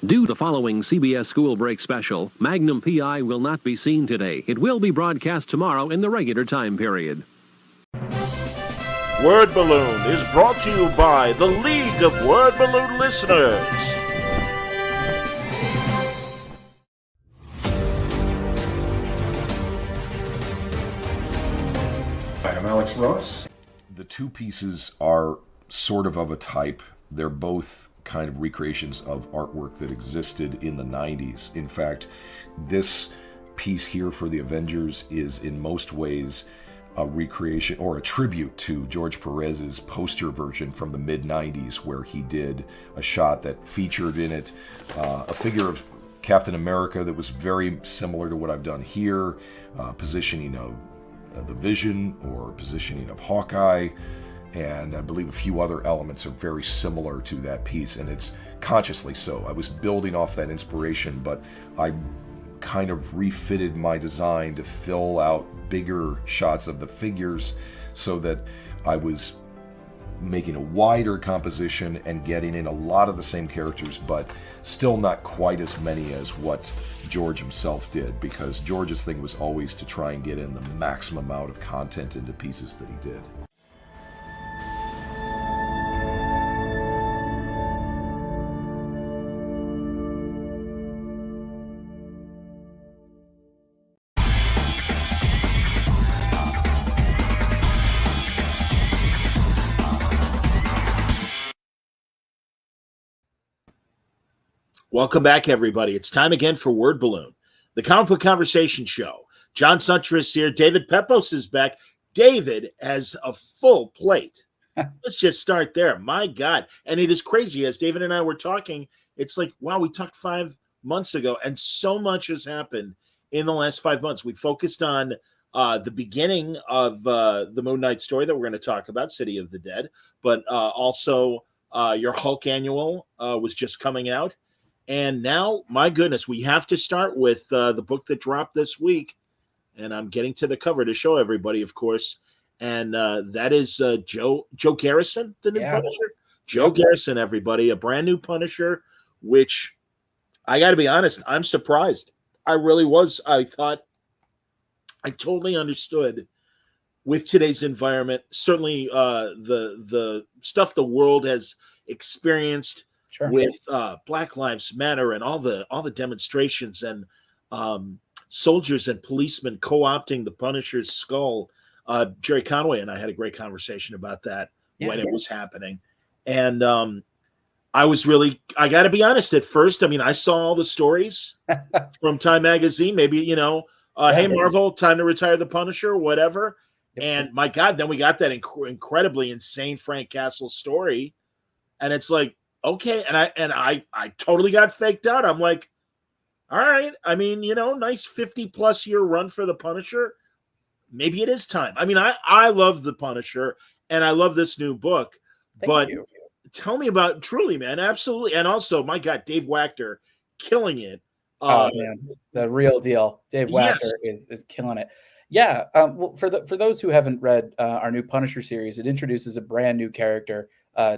Due to the following CBS School Break special, Magnum PI will not be seen today. It will be broadcast tomorrow in the regular time period. Word Balloon is brought to you by the League of Word Balloon Listeners. Hi, I'm Alex Ross. The two pieces are sort of a type. They're both kind of recreations of artwork that existed in the 90s. In fact, this piece here for the Avengers is in most ways a recreation or a tribute to George Perez's poster version from the mid-90s, where he did a shot that featured in it a figure of Captain America that was very similar to what I've done here, positioning of the Vision or positioning of Hawkeye, and I believe a few other elements are very similar to that piece, and it's consciously so. I was building off that inspiration, but I kind of refitted my design to fill out bigger shots of the figures so that I was making a wider composition and getting in a lot of the same characters, but still not quite as many as what George himself did, because George's thing was always to try and get in the maximum amount of content into pieces that he did. Welcome back, everybody. It's time again for Word Balloon, the comic book conversation show. John Suntress here. David Pepose is back. David has a full plate. Let's just start there. My God. And it is crazy. As David and I were talking, it's like, wow, we talked 5 months ago, and so much has happened in the last 5 months. We focused on the beginning of the Moon Knight story that we're going to talk about, City of the Dead, but also your Hulk annual was just coming out. And now, my goodness, we have to start with the book that dropped this week. And I'm getting to the cover to show everybody, of course. And that is Joe Garrison, the new Punisher. Joe Garrison, everybody, a brand new Punisher, which I got to be honest, I'm surprised. I really was. I thought I totally understood with today's environment, certainly the stuff the world has experienced. Sure. With Black Lives Matter and all the demonstrations and soldiers and policemen co-opting the Punisher's skull. Jerry Conway and I had a great conversation about that when it was happening. And I got to be honest, at first, I mean, I saw all the stories from Time Magazine, maybe, hey, Marvel, time to retire the Punisher, whatever. Yep. And my God, then we got that incredibly insane Frank Castle story. And it's like, okay, and I totally got faked out. I'm like, all right. I mean, nice 50+ year run for the Punisher. Maybe it is time. I mean, I love the Punisher and I love this new book. Thank you. Tell me about truly, man. Absolutely. And also, my God, Dave Wachter killing it. Oh man, the real deal. Dave Wachter is killing it. Yeah. Well, for those who haven't read our new Punisher series, it introduces a brand new character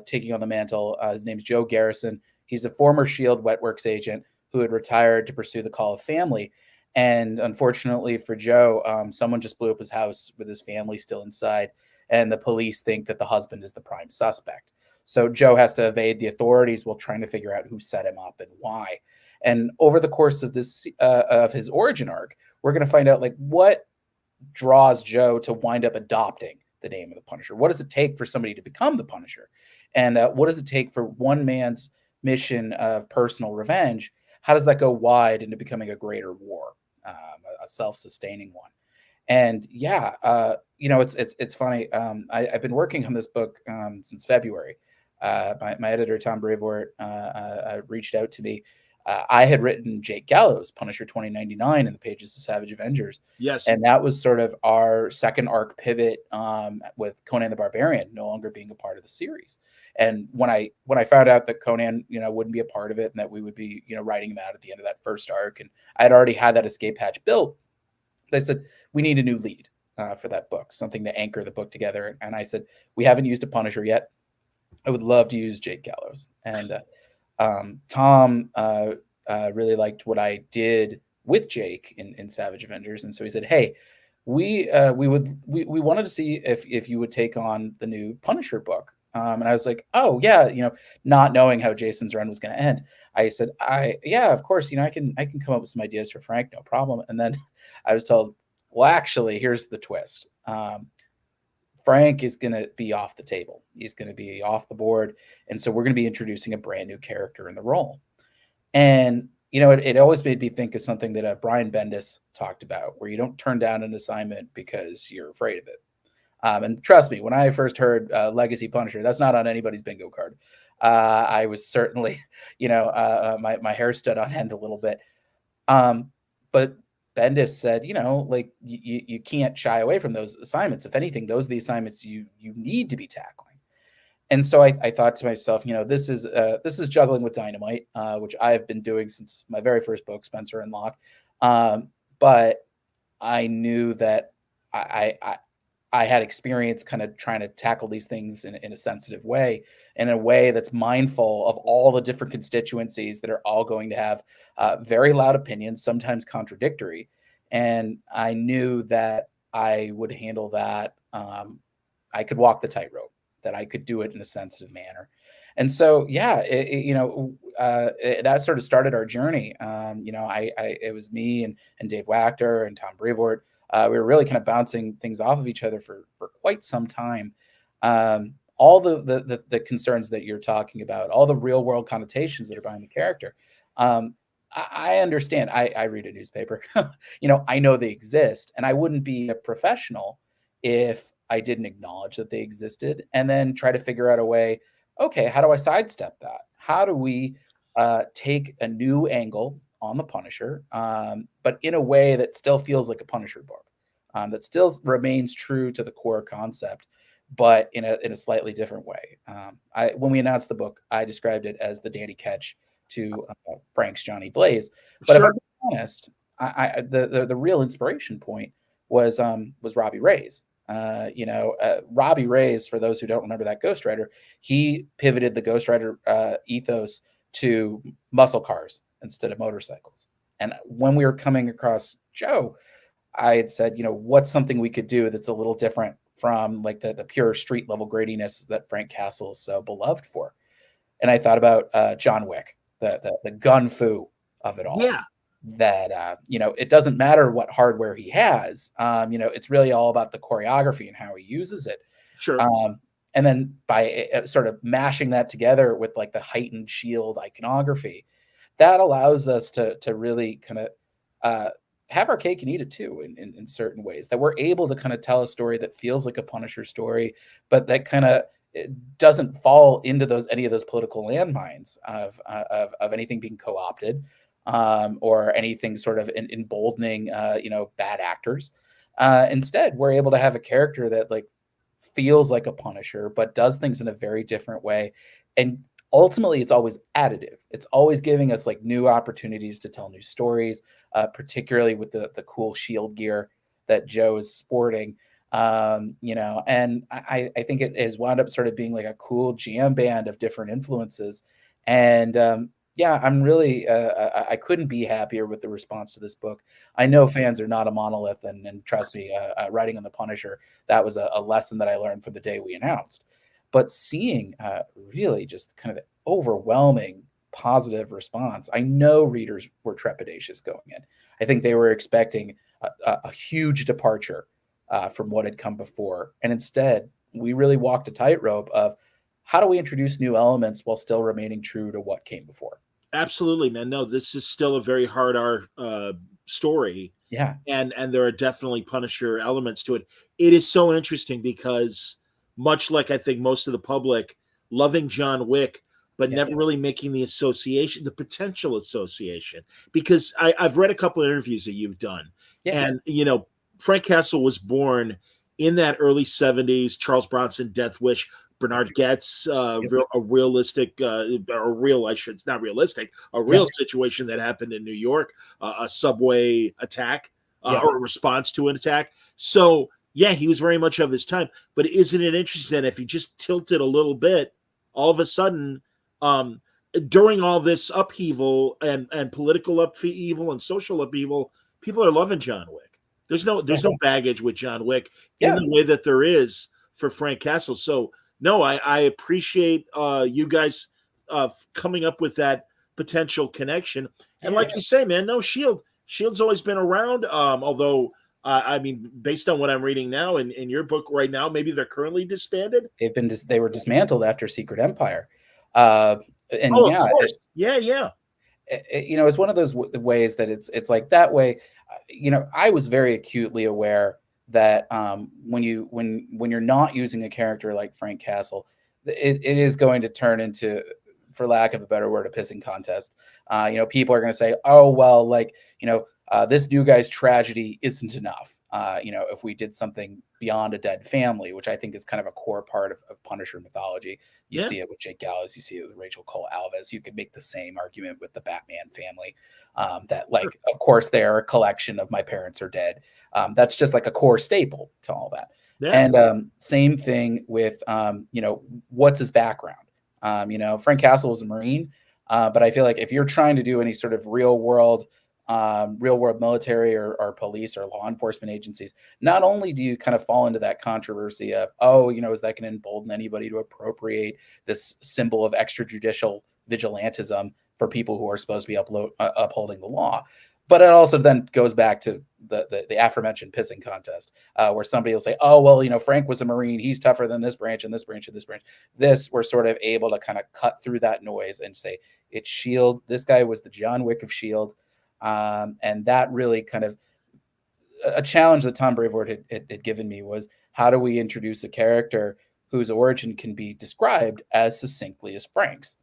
taking on the mantle. His name's Joe Garrison. He's a former SHIELD Wetworks agent who had retired to pursue the call of family. And unfortunately for Joe, someone just blew up his house with his family still inside. And the police think that the husband is the prime suspect. So Joe has to evade the authorities while trying to figure out who set him up and why. And over the course of this, of his origin arc, we're going to find out like what draws Joe to wind up adopting the name of the Punisher. What does it take for somebody to become the Punisher? And what does it take for one man's mission of personal revenge? How does that go wide into becoming a greater war, a self-sustaining one? And it's funny. I've been working on this book since February. My editor, Tom Brevoort, reached out to me. I had written Jake Gallows, Punisher 2099, in the pages of Savage Avengers. Yes. And that was sort of our second arc pivot with Conan the Barbarian no longer being a part of the series. And when I found out that Conan, wouldn't be a part of it and that we would be, writing him out at the end of that first arc, and I'd already had that escape hatch built, they said, we need a new lead for that book, something to anchor the book together. And I said, we haven't used a Punisher yet. I would love to use Jake Gallows. And Tom really liked what I did with Jake in Savage Avengers, and so he said, "Hey, we wanted to see if you would take on the new Punisher book." And I was like, "Oh yeah," not knowing how Jason's run was going to end. I said, yeah, of course, I can come up with some ideas for Frank, no problem." And then I was told, "Well, actually, here's the twist. Frank is going to be off the table. He's going to be off the board, and so we're going to be introducing a brand new character in the role." And it always made me think of something that Brian Bendis talked about, where you don't turn down an assignment because you're afraid of it. And trust me, when I first heard Legacy Punisher, that's not on anybody's bingo card. I was certainly, my hair stood on end a little bit. But Bendis said, like you can't shy away from those assignments. If anything, those are the assignments you need to be tackling. And so I thought to myself, this is juggling with dynamite, which I've been doing since my very first book, Spencer and Locke. But I knew that I had experience kind of trying to tackle these things in a sensitive way, in a way that's mindful of all the different constituencies that are all going to have very loud opinions, sometimes contradictory. And I knew that I would handle that. I could walk the tightrope, that I could do it in a sensitive manner. And so, yeah, that sort of started our journey. It was me and Dave Wachter and Tom Brevoort. We were really kind of bouncing things off of each other for quite some time. All the concerns that you're talking about, all the real world connotations that are behind the character. I understand. I read a newspaper. I know they exist, and I wouldn't be a professional if I didn't acknowledge that they existed and then try to figure out a way, okay, how do I sidestep that? How do we take a new angle on the Punisher, but in a way that still feels like a Punisher book, that still remains true to the core concept, but in a slightly different way. When we announced the book, I described it as the Danny Ketch to Frank's Johnny Blaze. But If I'm being honest, the real inspiration point was Robbie Reyes. Robbie Reyes, for those who don't remember that Ghost Rider, he pivoted the Ghost Rider ethos to muscle cars instead of motorcycles. And when we were coming across Joe, I had said, what's something we could do that's a little different from like the pure street level grittiness that Frank Castle is so beloved for. And I thought about John Wick, the gun fu of it all. Yeah. That it doesn't matter what hardware he has. It's really all about the choreography and how he uses it. Sure. And then by sort of mashing that together with like the heightened shield iconography, that allows us to really kind of have our cake and eat it too in certain ways. That we're able to kind of tell a story that feels like a Punisher story, but that kind of doesn't fall into any of those political landmines of anything being co-opted. Or anything sort of emboldening, bad actors. Instead, we're able to have a character that like feels like a Punisher, but does things in a very different way. And ultimately, it's always additive. It's always giving us like new opportunities to tell new stories, particularly with the cool shield gear that Joe is sporting. And I think it has wound up sort of being like a cool jam band of different influences. And yeah, I'm really, I couldn't be happier with the response to this book. I know fans are not a monolith, and trust me, writing on the Punisher, that was a lesson that I learned from the day we announced. But seeing really just kind of the overwhelming positive response, I know readers were trepidatious going in. I think they were expecting a huge departure from what had come before. And instead, we really walked a tightrope of how do we introduce new elements while still remaining true to what came before? Absolutely, man. No, this is still a very hard R story. Yeah. And there are definitely Punisher elements to it. It is so interesting because much like I think most of the public loving John Wick, but never really making the association, the potential association, because I've read a couple of interviews that you've done. Yeah. And, Frank Castle was born in that early 70s, Charles Bronson, Death Wish, Bernard Getz, a real situation that happened in New York, a subway attack or a response to an attack. So, yeah, he was very much of his time. But isn't it interesting that if he just tilted a little bit, all of a sudden, during all this upheaval and political upheaval and social upheaval, people are loving John Wick. There's no baggage with John Wick in the way that there is for Frank Castle. So no, I appreciate you guys coming up with that potential connection. And like you say, man, no, Shield's always been around. Although I mean, based on what I'm reading now in your book right now, maybe they're currently disbanded. They were dismantled after Secret Empire. And of course. Yeah. It's one of those ways that it's like that way. I was very acutely aware that when you're not using a character like Frank Castle, it is going to turn into, for lack of a better word, a pissing contest. People are going to say, oh, well, like, this new guy's tragedy isn't enough. If we did something beyond a dead family, which I think is kind of a core part of Punisher mythology. You see it with Jake Gallows, you see it with Rachel Cole Alves. You could make the same argument with the Batman family, that, like, of course, they're a collection of my parents are dead. That's just like a core staple to all that. And same thing with, what's his background? Frank Castle was a Marine, but I feel like if you're trying to do any sort of real world military or police or law enforcement agencies, not only do you kind of fall into that controversy of, is that going to embolden anybody to appropriate this symbol of extrajudicial vigilantism for people who are supposed to be upholding the law, but it also then goes back to the aforementioned pissing contest, where somebody will say, oh, well, Frank was a Marine. He's tougher than this branch and this branch and this branch. We're sort of able to kind of cut through that noise and say, it's S.H.I.E.L.D. This guy was the John Wick of S.H.I.E.L.D. And that really kind of a challenge that Tom Brevoort had given me was, how do we introduce a character whose origin can be described as succinctly as Frank's?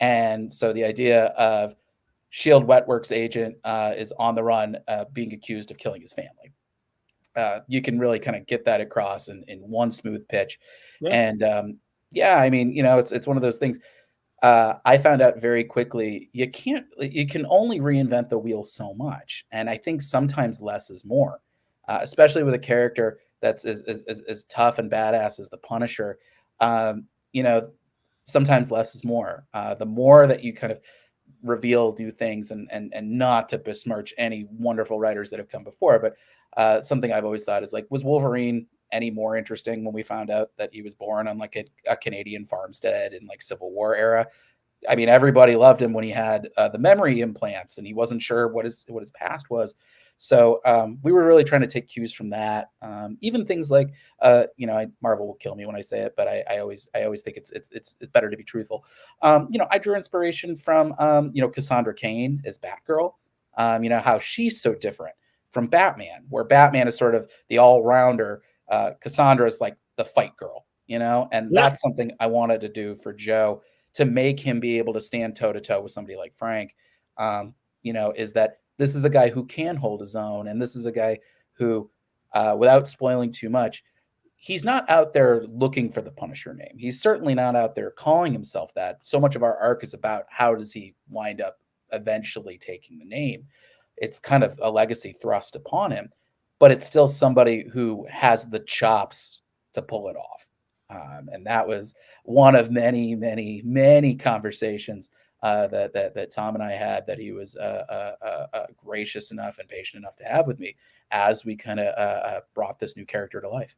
And so the idea of S.H.I.E.L.D. Wetworks agent is on the run, being accused of killing his family. You can really kind of get that across in one smooth pitch. And I mean, it's one of those things. I found out very quickly, you can only reinvent the wheel so much. And I think sometimes less is more, especially with a character that's as tough and badass as the Punisher. Sometimes less is more. The more that you kind of reveal new things, and not to besmirch any wonderful writers that have come before, but something I've always thought is, like, was Wolverine any more interesting when we found out that he was born on like a Canadian farmstead in like Civil War era? I mean, everybody loved him when he had the memory implants and he wasn't sure what his past was. So we were really trying to take cues from that. Even things like, Marvel will kill me when I say it, but I always think it's better to be truthful. I drew inspiration from, Cassandra Cain as Batgirl. How she's so different from Batman, where Batman is sort of the all-rounder. Cassandra is like the fight girl, and that's something I wanted to do for Joe, to make him be able to stand toe to toe with somebody like Frank. Is that this is a guy who can hold his own, and this is a guy who, without spoiling too much, he's not out there looking for the Punisher name. He's certainly not out there calling himself that. So much of our arc is about how does he wind up eventually taking the name. It's kind of a legacy thrust upon him, but it's still somebody who has the chops to pull it off. And that was one of many, many, many conversations that Tom and I had, that he was gracious enough and patient enough to have with me as we kind of brought this new character to life.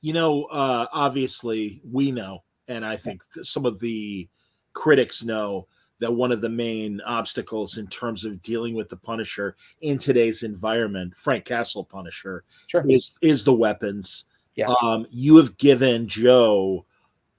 Obviously we know, and I think some of the critics know, that one of the main obstacles in terms of dealing with the Punisher in today's environment, Frank Castle Punisher, is the weapons. Yeah. You have given Joe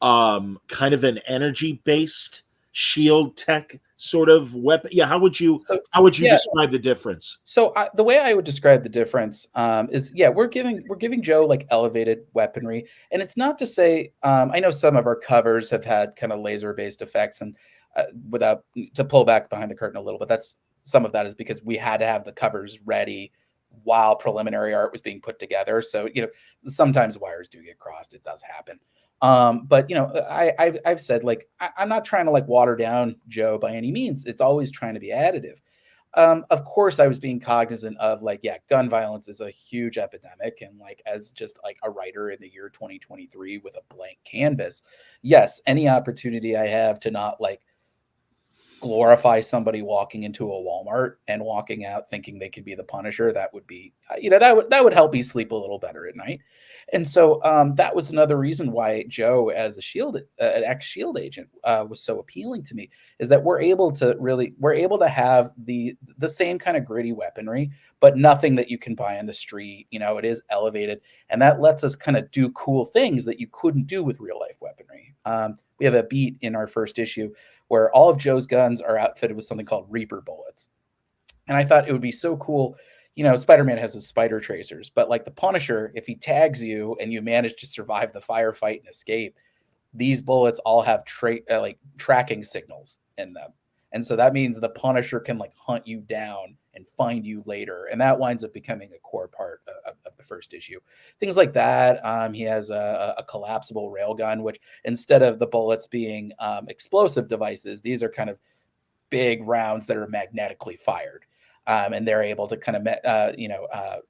kind of an energy-based shield tech sort of weapon. Yeah, how would you describe the difference? So the way I would describe the difference is, we're giving Joe like elevated weaponry, and it's not to say, I know some of our covers have had kind of laser-based effects, and without to pull back behind the curtain a little bit, some of that is because we had to have the covers ready while preliminary art was being put together. So, sometimes wires do get crossed. It does happen. But I've said, like, I'm not trying to like water down Joe by any means. It's always trying to be additive. Of course, I was being cognizant of, like, gun violence is a huge epidemic. And, like, as just like a writer in the year 2023 with a blank canvas, yes, any opportunity I have to not like glorify somebody walking into a Walmart and walking out thinking they could be the Punisher. That would be, that would help me sleep a little better at night. And so that was another reason why Joe, as an ex-Shield agent, was so appealing to me, is that we're able to have the same kind of gritty weaponry, but nothing that you can buy on the street. It is elevated, and that lets us kind of do cool things that you couldn't do with real life weaponry. We have a beat in our first issue where all of Joe's guns are outfitted with something called Reaper bullets. And I thought it would be so cool. Spider-Man has his spider tracers, but like the Punisher, if he tags you and you manage to survive the firefight and escape, these bullets all have tracking signals in them. And so that means the Punisher can like hunt you down and find you later. And that winds up becoming a core part of the first issue. Things like that. He has a collapsible railgun, which instead of the bullets being explosive devices, these are kind of big rounds that are magnetically fired. And they're able to kind of,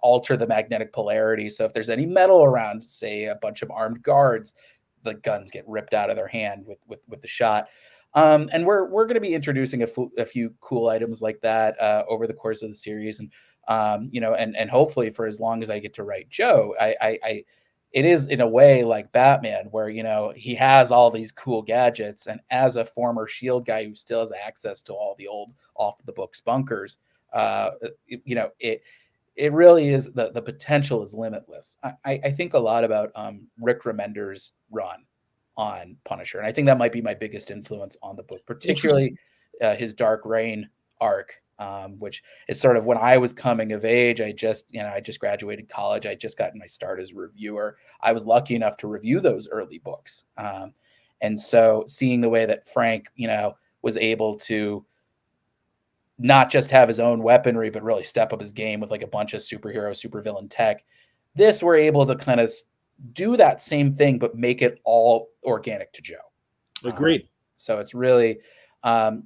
alter the magnetic polarity. So if there's any metal around, say a bunch of armed guards, the guns get ripped out of their hand with the shot. And we're going to be introducing a few cool items like that over the course of the series, and and hopefully for as long as I get to write Joe, it is in a way like Batman, where he has all these cool gadgets, and as a former Shield guy who still has access to all the old off the books bunkers, it really is the potential is limitless. I think a lot about Rick Remender's run on Punisher, and I think that might be my biggest influence on the book, particularly his Dark Reign arc, which is sort of when I was coming of age. I just graduated college. I just gotten my start as a reviewer. I was lucky enough to review those early books, and so seeing the way that Frank was able to not just have his own weaponry, but really step up his game with like a bunch of superhero, supervillain tech. We're able to kind of do that same thing, but make it all organic to Joe. Agreed. So it's really, I've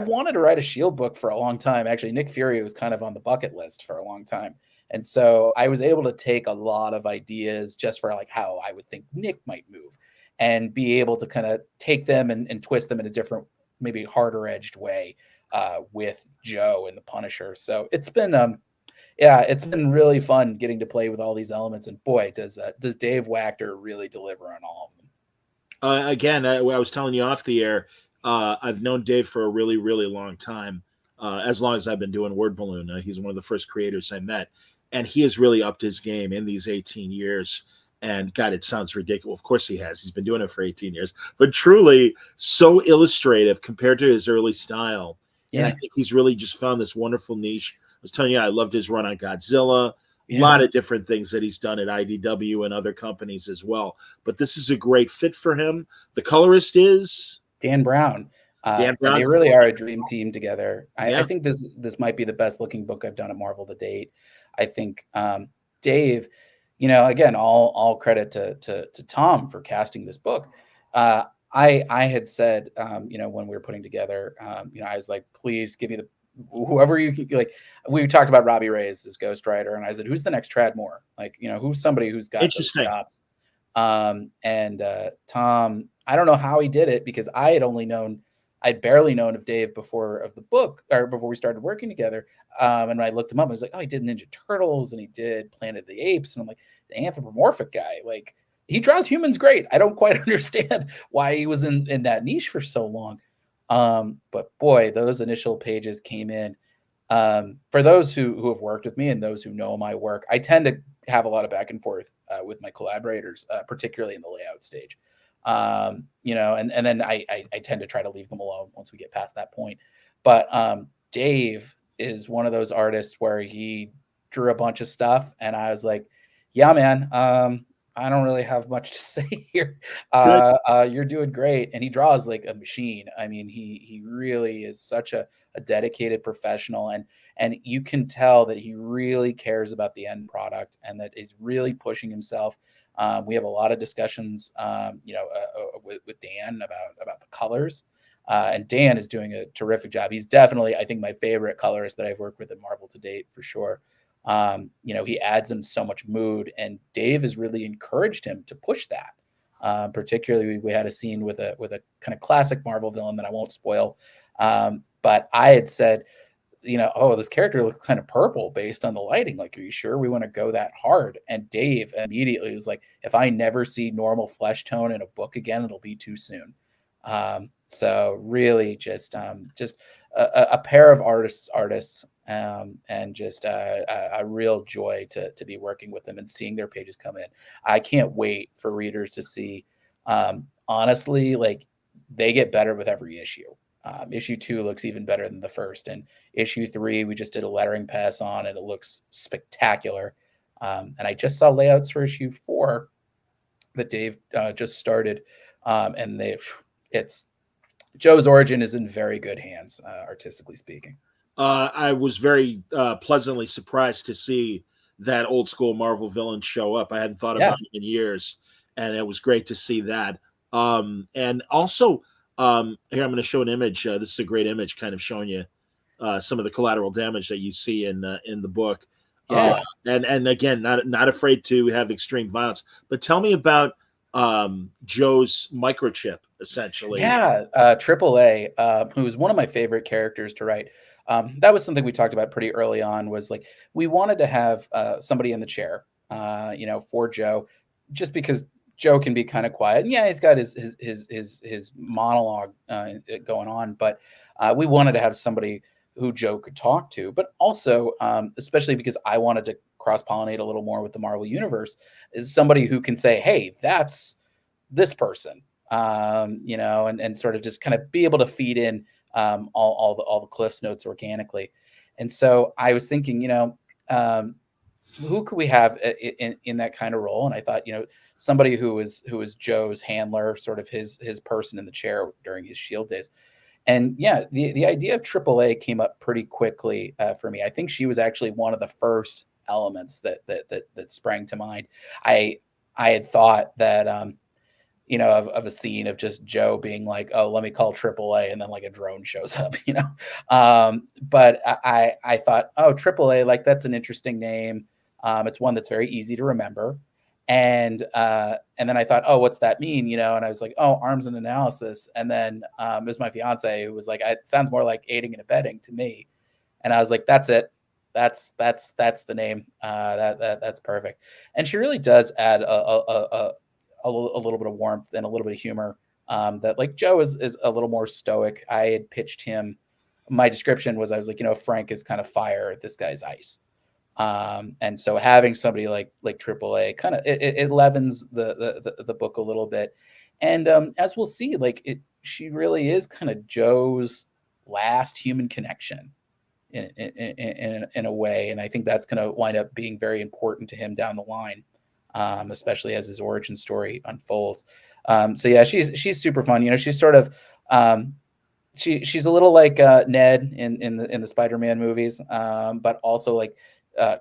wanted to write a Shield book for a long time. Actually, Nick Fury was kind of on the bucket list for a long time. And so I was able to take a lot of ideas just for like how I would think Nick might move, and be able to kind of take them and twist them in a different, maybe harder edged way with Joe and the Punisher. So it's been, it's been really fun getting to play with all these elements, and boy, does Dave Wachter really deliver on all of them. Again, I was telling you off the air, I've known Dave for a really, really long time, as long as I've been doing Word Balloon. He's one of the first creators I met, and he has really upped his game in these 18 years. And God, it sounds ridiculous. Of course he has. He's been doing it for 18 years, but truly so illustrative compared to his early style. Yeah. And I think he's really just found this wonderful niche. I was telling you, I loved his run on Godzilla. A lot of different things that he's done at IDW and other companies as well. But this is a great fit for him. The colorist is Dan Brown. They really are a dream team together. I think this might be the best looking book I've done at Marvel to date. I think Dave, again, all credit to Tom for casting this book. I had said, when we were putting together, I was like, please give me whoever you can, like, we talked about Robbie Reyes as Ghost Rider, and I said, who's the next Trad Moore? Like, who's somebody who's got those chops? And Tom, I don't know how he did it, because I'd barely known of Dave before we started working together. And when I looked him up, I was like, oh, he did Ninja Turtles and he did Planet of the Apes. And I'm like, the anthropomorphic guy, like, he draws humans great. I don't quite understand why he was in that niche for so long. But boy, those initial pages came in. For those who have worked with me and those who know my work, I tend to have a lot of back and forth with my collaborators, particularly in the layout stage. And then I tend to try to leave them alone once we get past that point. But Dave is one of those artists where he drew a bunch of stuff, and I was like, yeah, man, I don't really have much to say here. You're doing great. And he draws like a machine. I mean, he really is such a dedicated professional, and you can tell that he really cares about the end product and that he's really pushing himself. We have a lot of discussions, with Dan about the colors, and Dan is doing a terrific job. He's definitely, I think, my favorite colorist that I've worked with at Marvel to date, for sure. He adds in so much mood, and Dave has really encouraged him to push that. Particularly, we had a scene with a kind of classic Marvel villain that I won't spoil. But I had said, oh, this character looks kind of purple based on the lighting. Like, are you sure we want to go that hard? And Dave immediately was like, if I never see normal flesh tone in a book again, it'll be too soon. So really just a pair of artists, and just a real joy to be working with them and seeing their pages come in. I can't wait for readers to see, honestly, like, they get better with every issue. Issue 2 looks even better than the first. And issue 3, we just did a lettering pass on, and it looks spectacular. And I just saw layouts for issue 4 that Dave just started. And it's Joe's origin is in very good hands, artistically speaking. I was very pleasantly surprised to see that old school Marvel villain show up. I hadn't thought about it in years, and it was great to see that. And also, here I'm going to show an image. This is a great image, kind of showing you some of the collateral damage that you see in the book. Yeah. And again, not afraid to have extreme violence. But tell me about Joe's microchip, essentially. Yeah, AAA, who was one of my favorite characters to write. That was something we talked about pretty early on. Was like, we wanted to have somebody in the chair, for Joe, just because Joe can be kind of quiet. And yeah, he's got his monologue going on, but we wanted to have somebody who Joe could talk to, but also, especially because I wanted to cross-pollinate a little more with the Marvel Universe, is somebody who can say, hey, that's this person, and sort of just kind of be able to feed in all the Cliff's notes organically. And so I was thinking, who could we have in that kind of role? And I thought, somebody who is Joe's handler, sort of his person in the chair during his Shield days. And yeah, the idea of AAA came up pretty quickly for me. I think she was actually one of the first elements that sprang to mind. I had thought that of a scene of just Joe being like, oh, let me call AAA, and then like a drone shows up, but I thought, oh, AAA, like, that's an interesting name. It's one that's very easy to remember. And then I thought, oh, what's that mean? And I was like, oh, arms and analysis. And then it was my fiance who was like, it sounds more like aiding and abetting to me. And I was like, that's it. That's the name. That's perfect. And she really does add a little bit of warmth and a little bit of humor. That, like, Joe is a little more stoic. I had pitched him. My description was, I was like, Frank is kind of fire. This guy's ice. And so having somebody like AAA kind of it leavens the book a little bit. And as we'll see, like, she really is kind of Joe's last human connection in a way. And I think that's going to wind up being very important to him down the line, especially as his origin story unfolds. So yeah, she's super fun. She's sort of she's a little like Ned in the Spider-Man movies, but also like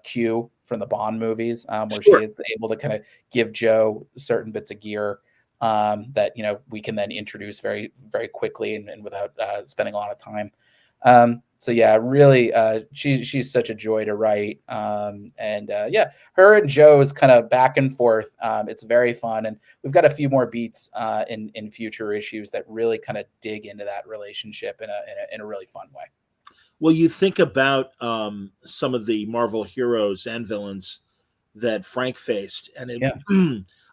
Q from the Bond movies, where she is able to kind of give Joe certain bits of gear that we can then introduce very, very quickly and without spending a lot of time. So yeah, really, she's such a joy to write. Yeah, her and Joe's kind of back and forth. It's very fun, and we've got a few more beats in future issues that really kind of dig into that relationship in a really fun way. Well, you think about some of the Marvel heroes and villains that Frank faced, and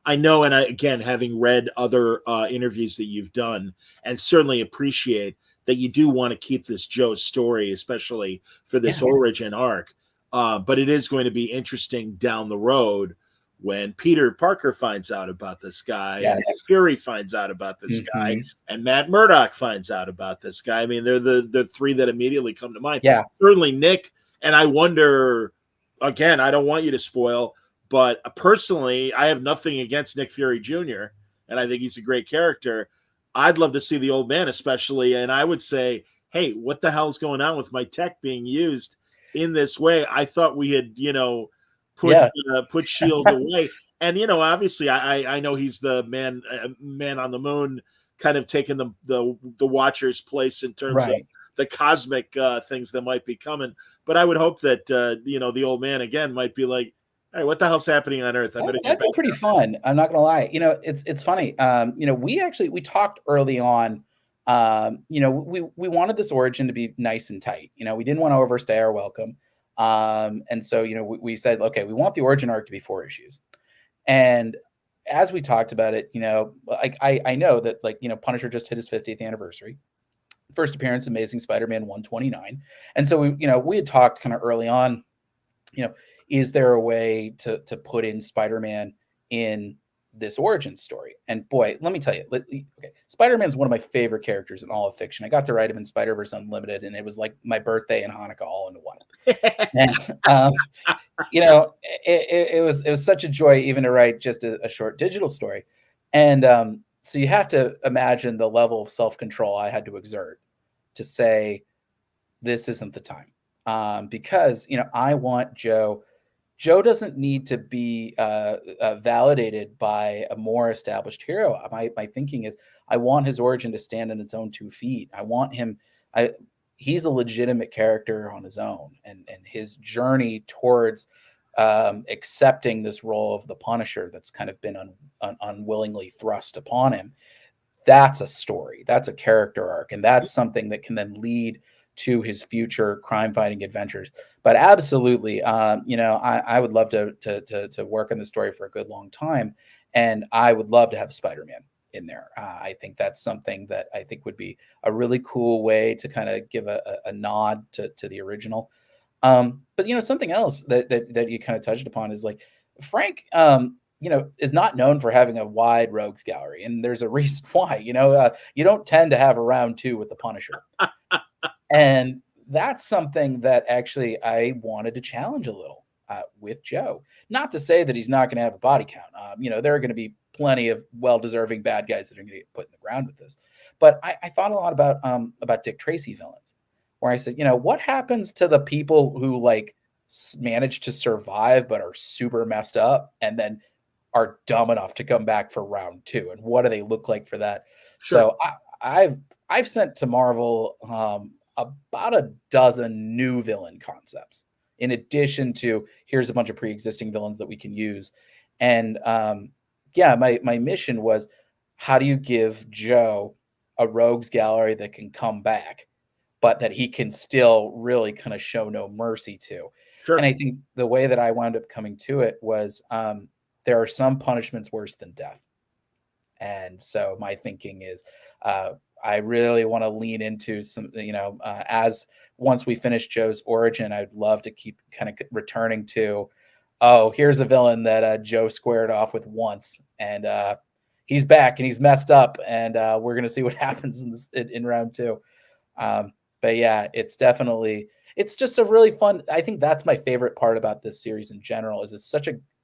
I know, and again, having read other interviews that you've done, and certainly appreciate that you do want to keep this Joe story, especially for this origin arc. But it is going to be interesting down the road when Peter Parker finds out about this guy, and Fury finds out about this guy, and Matt Murdock finds out about this guy. I mean, they're the three that immediately come to mind. Yeah. Certainly Nick, and I wonder, again, I don't want you to spoil, but personally, I have nothing against Nick Fury Jr., and I think he's a great character. I'd love to see the old man, especially, and I would say, hey, what the hell's going on with my tech being used in this way? I thought we had, put Shield away, and obviously, I know he's the man on the moon, kind of taking the Watcher's place in terms of the cosmic things that might be coming. But I would hope that the old man again might be like, All right, what the hell's happening on Earth? I'm going to That'd be pretty fun. I'm not gonna lie. It's funny. We talked early on. We wanted this origin to be nice and tight. We didn't want to overstay our welcome. And so we said, okay, we want the origin arc to be 4 issues. And as we talked about it, I know that Punisher just hit his 50th anniversary. First appearance, Amazing Spider-Man 129. And so we had talked kind of early on, is there a way to put in Spider-Man in this origin story? And boy, let me tell you, Spider-Man is one of my favorite characters in all of fiction. I got to write him in Spider-Verse Unlimited, and it was like my birthday and Hanukkah all into one. And, it was such a joy even to write just a short digital story. And so you have to imagine the level of self-control I had to exert to say, this isn't the time. Because, I want Joe. Joe doesn't need to be validated by a more established hero. My thinking is I want his origin to stand on its own 2 feet. I want him. He's a legitimate character on his own, and his journey towards accepting this role of the Punisher that's kind of been unwillingly thrust upon him. That's a story. That's a character arc, and that's something that can then lead to his future crime-fighting adventures. But absolutely, I would love to work on the story for a good long time, and I would love to have Spider-Man in there. I think that's something that I think would be a really cool way to kind of give a nod to the original. But something else that you kind of touched upon is like Frank, is not known for having a wide rogues gallery, and there's a reason why. You don't tend to have a round 2 with the Punisher. And that's something that actually I wanted to challenge a little with Joe. Not to say that he's not going to have a body count. There are going to be plenty of well-deserving bad guys that are going to get put in the ground with this. But I thought a lot about Dick Tracy villains, where I said, what happens to the people who manage to survive but are super messed up and then are dumb enough to come back for round 2, and what do they look like for that? Sure. So I've sent to Marvel about a dozen new villain concepts, in addition to here's a bunch of pre-existing villains that we can use. And my mission was, how do you give Joe a rogues gallery that can come back, but that he can still really kind of show no mercy to? Sure. And I think the way that I wound up coming to it was there are some punishments worse than death. And so my thinking is I really want to lean into some, as once we finish Joe's origin, I'd love to keep kind of returning to, here's a villain that Joe squared off with once, and he's back and he's messed up, and we're going to see what happens in round 2. But yeah, it's just a really fun, I think that's my favorite part about this series in general, is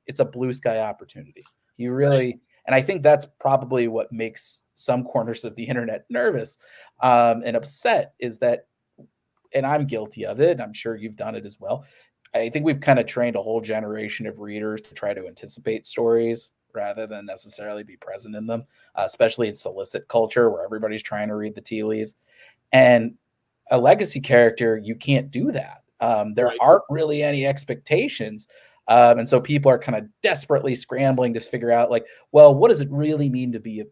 it's a blue sky opportunity. You really, and I think that's probably what makes some corners of the internet nervous and upset, is that, and I'm guilty of it, I'm sure you've done it as well. I think we've kind of trained a whole generation of readers to try to anticipate stories rather than necessarily be present in them, especially in solicit culture where everybody's trying to read the tea leaves. And a legacy character, you can't do that. There aren't really any expectations. And so people are kind of desperately scrambling to figure out, what does it really mean to be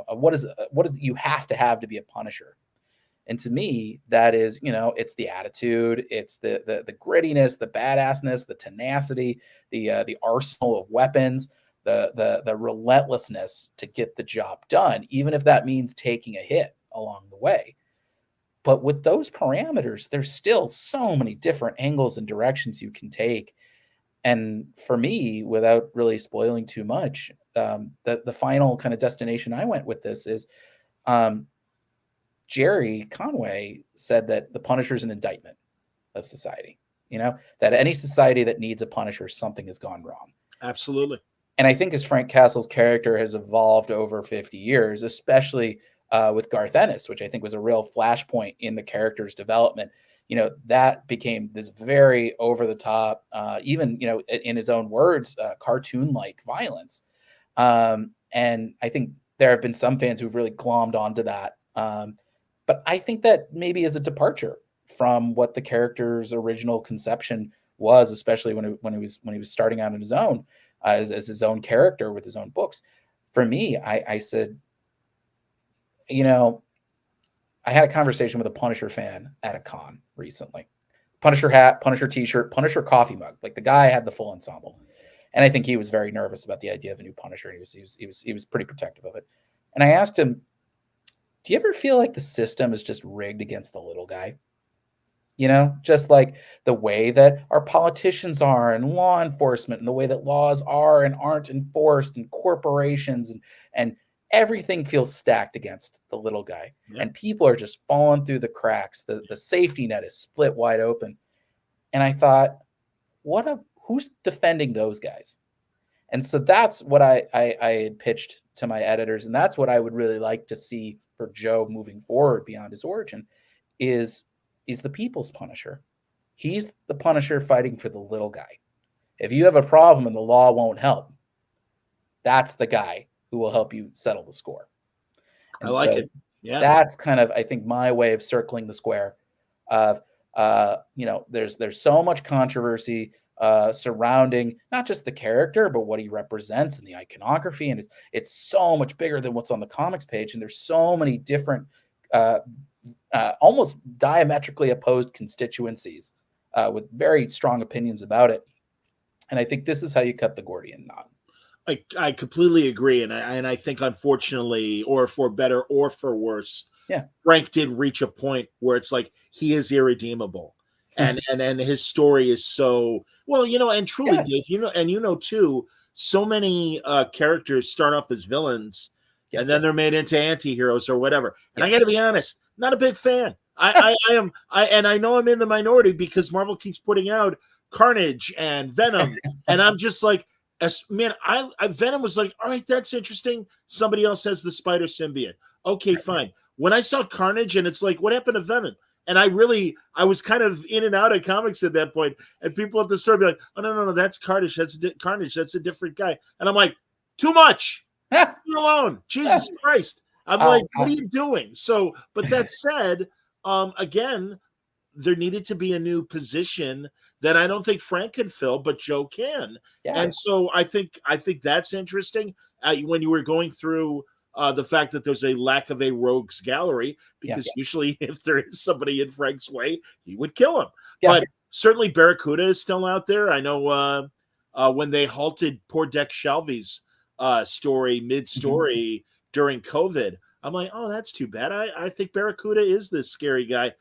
what is it you have to be a Punisher? And to me, that is, it's the attitude, it's the grittiness, the badassness, the tenacity, the arsenal of weapons, the relentlessness to get the job done, even if that means taking a hit along the way. But with those parameters, there's still so many different angles and directions you can take. And for me, without really spoiling too much, the final kind of destination I went with this is Jerry Conway said that the Punisher is an indictment of society, that any society that needs a Punisher, something has gone wrong. Absolutely. And I think as Frank Castle's character has evolved over 50 years, especially with Garth Ennis, which I think was a real flashpoint in the character's development, that became this very over the top, even, in his own words, cartoon-like violence. And I think there have been some fans who've really glommed onto that. But I think that maybe is a departure from what the character's original conception was, especially when he was starting out on his own as his own character with his own books. For me, I said, you know, I had a conversation with a Punisher fan at a con recently. Punisher hat, Punisher t-shirt, Punisher coffee mug. Like the guy had the full ensemble. And I think he was very nervous about the idea of a new Punisher. He was pretty protective of it. And I asked him, do you ever feel like the system is just rigged against the little guy? You know, just like the way that our politicians are and law enforcement and the way that laws are and aren't enforced and corporations and everything feels stacked against the little guy. Yeah. And people are just falling through the cracks. The safety net is split wide open. And I thought, who's defending those guys? And so that's what I had pitched to my editors. And that's what I would really like to see for Joe moving forward beyond his origin is the people's Punisher. He's the Punisher fighting for the little guy. If you have a problem and the law won't help, that's the guy who will help you settle the score. And I like it. Yeah. That's kind of, I think, my way of circling the square of, there's so much controversy surrounding not just the character, but what he represents and the iconography. And it's so much bigger than what's on the comics page. And there's so many different, almost diametrically opposed constituencies with very strong opinions about it. And I think this is how you cut the Gordian knot. I completely agree. And I think, unfortunately, or for better or for worse, Frank did reach a point where it's like he is irredeemable. And his story is so, well, and truly, Dave, too, so many characters start off as villains and then they're made into anti-heroes or whatever. And I got to be honest, not a big fan. I am, and I know I'm in the minority because Marvel keeps putting out Carnage and Venom. And I'm just like, man, Venom was like, all right, that's interesting. Somebody else has the spider symbiote. Okay, fine. When I saw Carnage and it's like, what happened to Venom? And I was kind of in and out of comics at that point. And people at the store be like, oh, no, that's Carnage. Carnage. That's a different guy. And I'm like, too much. Leave me alone. Jesus Christ. I'm like, what are you doing? So, but that said, again, there needed to be a new position that I don't think Frank could fill, but Joe can. Yeah. And so I think that's interesting. When you were going through the fact that there's a lack of a rogues gallery, because usually if there is somebody in Frank's way, he would kill him. Yeah. But certainly Barracuda is still out there. I know when they halted poor Deck Shelby's story mid-story during COVID, I'm like, oh, that's too bad. I think Barracuda is this scary guy.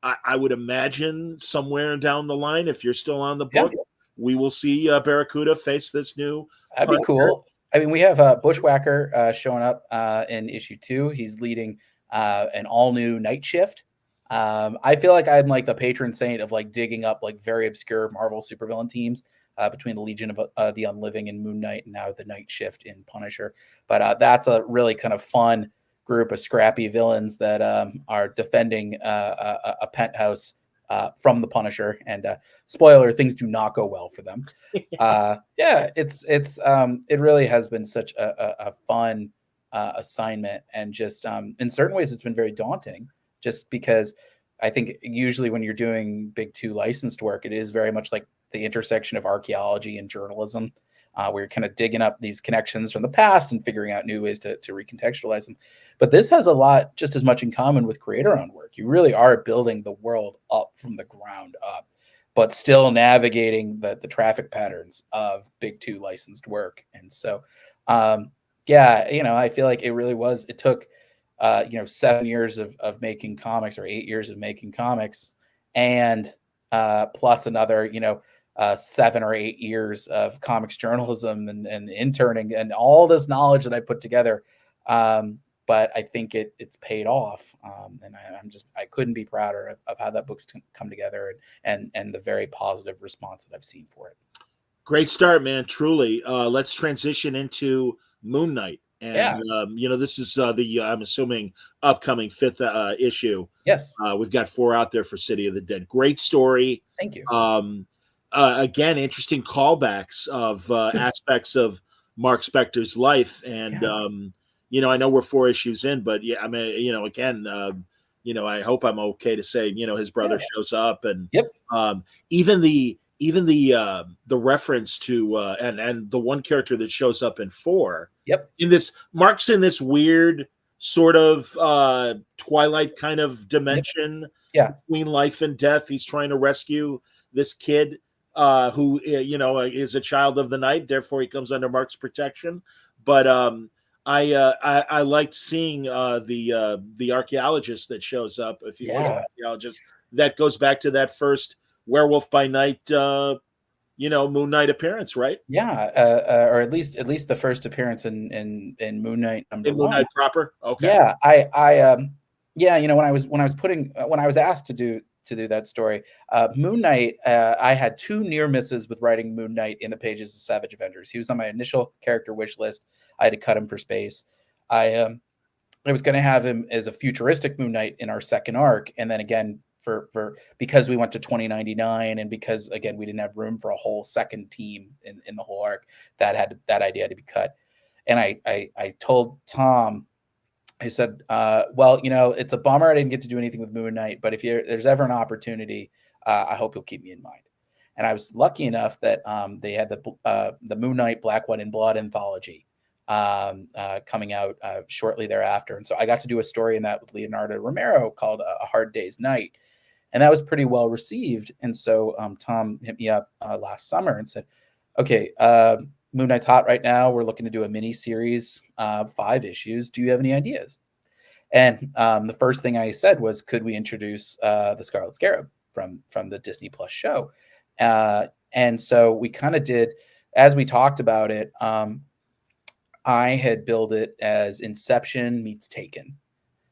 I would imagine somewhere down the line, if you're still on the book, we will see Barracuda face this new. That'd be cool. I mean, we have Bushwhacker showing up in issue 2. He's leading an all-new Night Shift. I feel like I'm like the patron saint of like digging up like very obscure Marvel supervillain teams between the Legion of the Unliving and Moon Knight, and now the Night Shift in Punisher. But that's a really kind of fun group of scrappy villains that are defending a penthouse from the Punisher. And spoiler, things do not go well for them. It really has been such a fun assignment, and just in certain ways it's been very daunting, just because I think usually when you're doing big 2 licensed work, it is very much like the intersection of archaeology and journalism, where you're kind of digging up these connections from the past and figuring out new ways to recontextualize them. But this has a lot, just as much in common with creator-owned work. You really are building the world up from the ground up, but still navigating the traffic patterns of big 2 licensed work. And so, I feel like it really was. It took, 7 years of making comics, or 8 years of making comics, and plus another, 7 or 8 years of comics journalism and interning and all this knowledge that I put together. But I think it's paid off. And I couldn't be prouder of how that book's come together and the very positive response that I've seen for it. Great start, man. Truly. Let's transition into Moon Knight. And, this is I'm assuming, upcoming 5th issue. Yes. We've got 4 out there for City of the Dead. Great story. Thank you. Again, interesting callbacks of aspects of Mark Spector's life. And, I know we're 4 issues in, but I mean, again, I hope I'm okay to say, his brother shows up, and even even the reference to and the one character that shows up in 4. Yep. In this, Mark's in this weird sort of Twilight kind of dimension. Yeah. Between life and death. He's trying to rescue this kid who is a child of the night. Therefore, he comes under Mark's protection. But I liked seeing the archaeologist that shows up. If he was an archaeologist, that goes back to that first Werewolf by Night, Moon Knight appearance, right? Yeah, or at least the first appearance in Moon Knight #1. In Moon Knight proper. Okay. Yeah, when I was asked to do that story, Moon Knight, I had 2 near misses with writing Moon Knight in the pages of Savage Avengers. He was on my initial character wish list. I had to cut him for space. I was going to have him as a futuristic Moon Knight in our second arc, and then again for because we went to 2099 and because again we didn't have room for a whole second team in the whole arc, that idea had to be cut. And I told Tom, I said, well, it's a bummer I didn't get to do anything with Moon Knight, but if there's ever an opportunity, I hope you'll keep me in mind. And I was lucky enough that they had the Moon Knight Black, White, and Blood anthology coming out shortly thereafter. And so I got to do a story in that with Leonardo Romero called A Hard Day's Night. And that was pretty well received. And so Tom hit me up last summer and said, okay, Moon Knight's hot right now. We're looking to do a mini series, 5 issues. Do you have any ideas? And the first thing I said was, could we introduce the Scarlet Scarab from the Disney Plus show? And so we kind of did, as we talked about it, I had billed it as Inception meets Taken.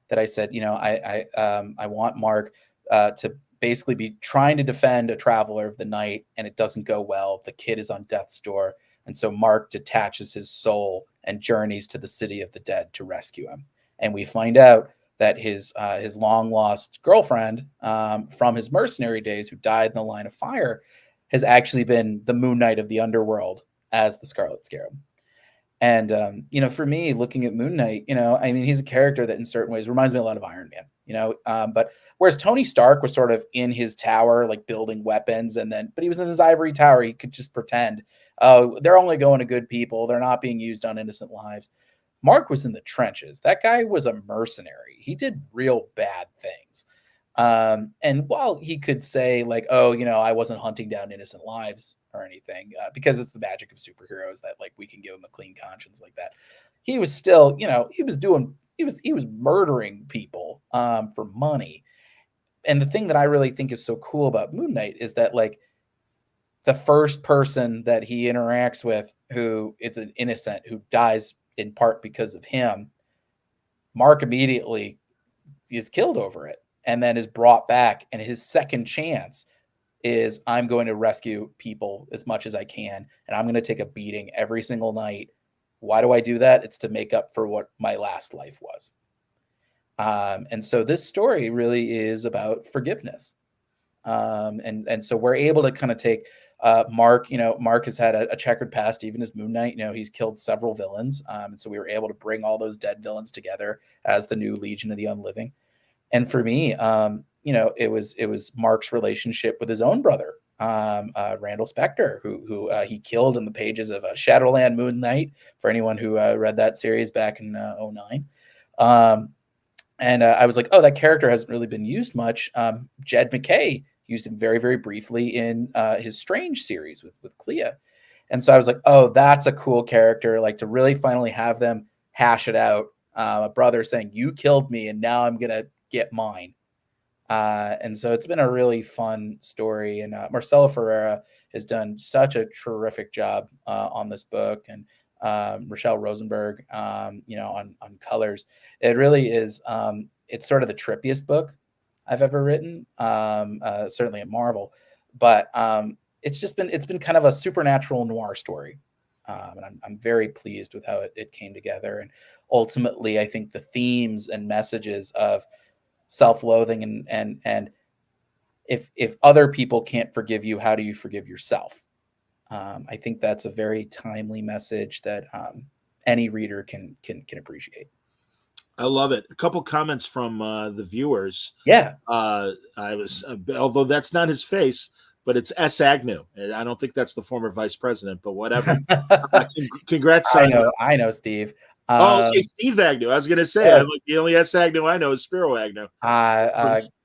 That I said, I want Mark to basically be trying to defend a traveler of the night, and it doesn't go well. The kid is on death's door. And so Mark detaches his soul and journeys to the city of the dead to rescue him. And we find out that his long lost girlfriend from his mercenary days, who died in the line of fire, has actually been the Moon Knight of the underworld as the Scarlet Scarab. And, for me, looking at Moon Knight, he's a character that in certain ways reminds me a lot of Iron Man, but whereas Tony Stark was sort of in his tower, like building weapons, but he was in his ivory tower. He could just pretend, they're only going to good people. They're not being used on innocent lives. Mark was in the trenches. That guy was a mercenary. He did real bad things. And while he could say like, I wasn't hunting down innocent lives or anything, because it's the magic of superheroes that like we can give him a clean conscience like that, he was still, he was murdering people for money. And the thing that I really think is so cool about Moon Knight is that like the first person that he interacts with who is an innocent who dies in part because of him, Mark immediately is killed over it and then is brought back. And his second chance is, I'm going to rescue people as much as I can, and I'm going to take a beating every single night. Why do I do that? It's to make up for what my last life was. And so this story really is about forgiveness. And so we're able to kind of take Mark, Mark has had a checkered past, even as Moon Knight, he's killed several villains. And so we were able to bring all those dead villains together as the new Legion of the Unliving. And for me, it was Mark's relationship with his own brother, Randall Spector, who he killed in the pages of Shadowland Moon Knight, for anyone who read that series back in 2009. And I was like, oh, that character hasn't really been used much. Jed McKay used him very, very briefly in his Strange series with Clea. And so I was like, oh, that's a cool character, like to really finally have them hash it out. A brother saying, you killed me, and now I'm going to get mine. And so it's been a really fun story. And Marcelo Ferreira has done such a terrific job on this book. And Rochelle Rosenberg, on colors. It really is. It's sort of the trippiest book I've ever written, certainly at Marvel. But it's been kind of a supernatural noir story. And I'm very pleased with how it came together. And ultimately, I think the themes and messages of self-loathing and if other people can't forgive you, how do you forgive yourself? I think that's a very timely message that any reader can appreciate. I love it. A couple comments from the viewers. Yeah. I was, although that's not his face, but it's S. Agnew. And I don't think that's the former vice president, but whatever. Congrats, I know, Steve. Okay, Steve Agnew. I was going to say, yes. the only S. Agnew I know is Spiro Agnew.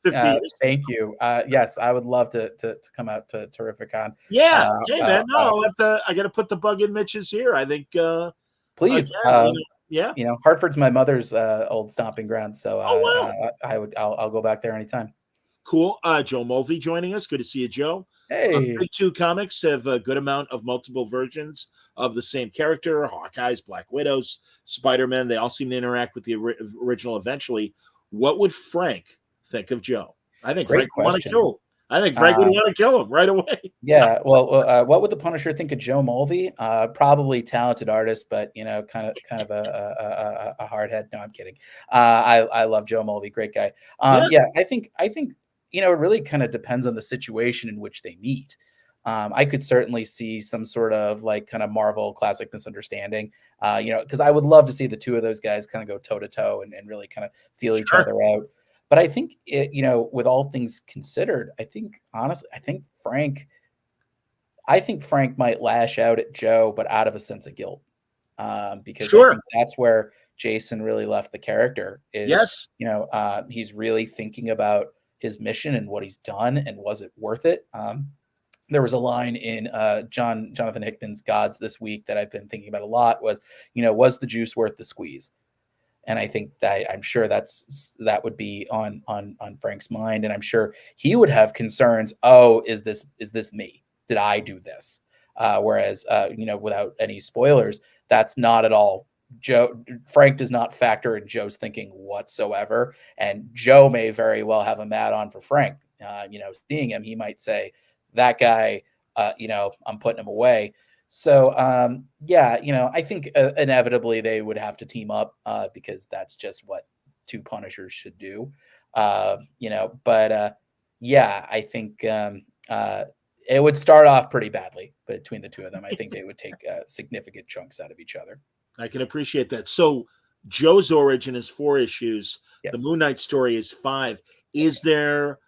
50 years. Thank you. Yes, I would love to come out to Terrificon. Yeah. Hey, man. No, I got to put the bug in Mitch's ear. I think. Please. Yeah. Hartford's my mother's old stomping ground, so wow. I'll go back there anytime. Cool. Joe Mulvey joining us. Good to see you, Joe. Hey. Big Two Comics have a good amount of multiple versions of the same character: Hawkeyes, Black Widows, Spider-Man. They all seem to interact with the original eventually. What would Frank think of Joe? I think Frank would want to kill him. I think Frank would want to kill him right away. Yeah. Well, what would the Punisher think of Joe Mulvey? Probably talented artist, but kind of a hard head. No, I'm kidding. I love Joe Mulvey, great guy. Yeah, I think it really kind of depends on the situation in which they meet. I could certainly see some sort of like kind of Marvel classic misunderstanding, because I would love to see the two of those guys kind of go toe to toe and really kind of feel each other out. But I think with all things considered, I think Frank might lash out at Joe, but out of a sense of guilt, because I think that's where Jason really left the character. Is he's really thinking about his mission and what he's done, and was it worth it? There was a line in Jonathan Hickman's Gods this week that I've been thinking about a lot. Was the juice worth the squeeze? And I think that I'm sure that would be on Frank's mind, and I'm sure he would have concerns. Oh, is this me? Did I do this? Whereas without any spoilers, that's not at all. Frank does not factor in Joe's thinking whatsoever, and Joe may very well have a mad on for Frank. Seeing him, he might say, "That guy, I'm putting him away." So, I think inevitably they would have to team up because that's just what two Punishers should do. I think it would start off pretty badly between the two of them. I think they would take significant chunks out of each other. I can appreciate that. So Joe's origin is 4 issues. Yes. The Moon Knight story is 5. Is there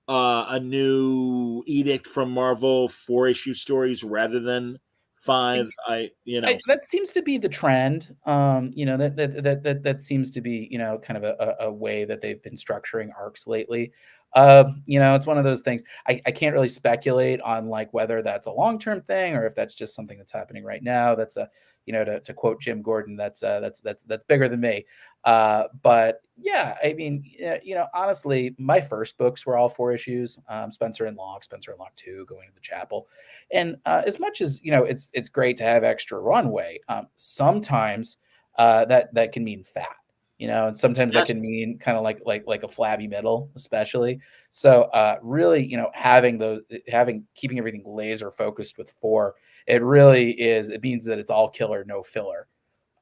a new edict from Marvel, 4-issue stories rather than 5? That seems to be the trend. That seems to be kind of a way that they've been structuring arcs lately. It's one of those things. I can't really speculate on like whether that's a long-term thing or if that's just something that's happening right now. That's to quote Jim Gordon, that's bigger than me. But yeah, I mean, honestly, my first books were all 4 issues. Spencer and Locke 2, Going to the Chapel. And as much as, it's great to have extra runway, sometimes that can mean fat. And sometimes that can mean kind of like a flabby middle, especially. So really, keeping everything laser focused with 4, it means that it's all killer, no filler.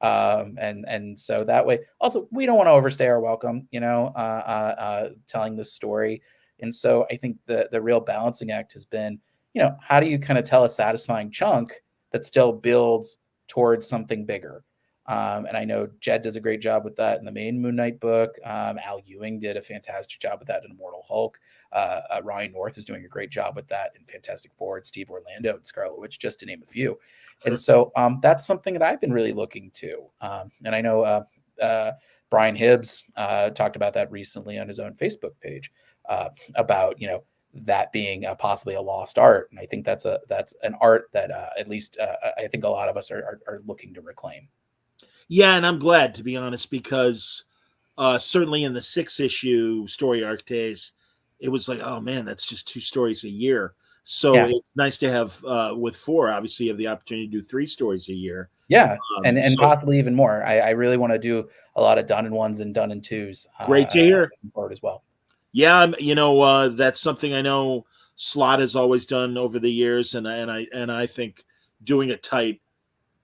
And so that way, also, we don't want to overstay our welcome, telling this story. And so I think the real balancing act has been, how do you kind of tell a satisfying chunk that still builds towards something bigger? And I know Jed does a great job with that in the main Moon Knight book. Al Ewing did a fantastic job with that in Immortal Hulk. Ryan North is doing a great job with that in Fantastic Four, and Steve Orlando and Scarlet Witch, just to name a few. Sure. And so that's something that I've been really looking to. And I know Brian Hibbs talked about that recently on his own Facebook page about, that being possibly a lost art. And I think that's an art that at least I think a lot of us are looking to reclaim. Yeah, and I'm glad, to be honest, because certainly in the 6-issue story arc days, it was like, oh man, that's just 2 stories a year. So it's nice to have with 4, obviously you have the opportunity to do 3 stories a year. Yeah, and possibly even more. I really want to do a lot of done in 1s and done in 2s. Great to hear. As well. Yeah, that's something I know Slott has always done over the years, and I think doing a tight